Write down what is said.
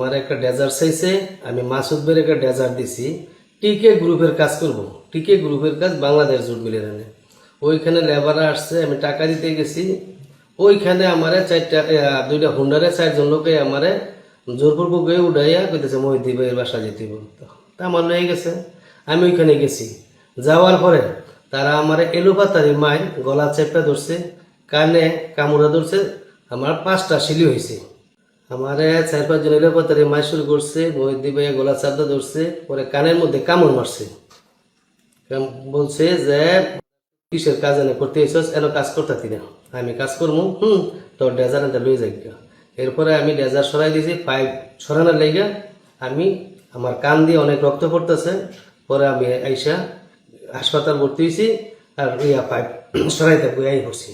আমার একটা ডেজার্ট চাইছে, আমি মাসুদ ভাইয়ের একটা ডেজার্ট দিছি। টিকে গ্রুপের কাজ করব, টিকে গ্রুপের কাজ বাংলাদেশ জুট মিলের। ওইখানে লেবাররা আসছে, আমি টাকা দিতে গেছি। ওইখানে আমারে দুইটা হুন্ডারে 4 জন লোকে আমারে জোরপূর্বক গিয়ে উঠাইয়া কইতেছে মহিদি ভাইয়ের বাসা যেতে হবে। তা আমার লয়ে গেছে, আমি ওইখানে গেছি। যাওয়ার পরে তারা আমারে এলোপাতারি মাই গলা চেপে ধরছে, কানে কামড়া ধরছে, আমার 5টা সিলি হয়েছে। আমারে 4-5 জন এলোপাতারি মাই শুরু করছে, মহিদি ভাইয়া গলা চাপটা ধরছে, পরে কানের মধ্যে কামড় মারছে। বলছে যে কিসের কাজ এনে করতে এসেছ, এন কাজ করতে না। আমি কাজ করবো, তোর ডেজার এনে লয়ে যাই। এরপরে আমি ডেজার সরাই দিয়েছি, পাইপ সরানোর লেগে আমি আমার কান দিয়ে অনেক রক্ত পড়তেছে। পরে আমি আইসা হাসপাতাল ভর্তি হয়েছি, আর পাইপ সরাইতে বইয়াই করছি।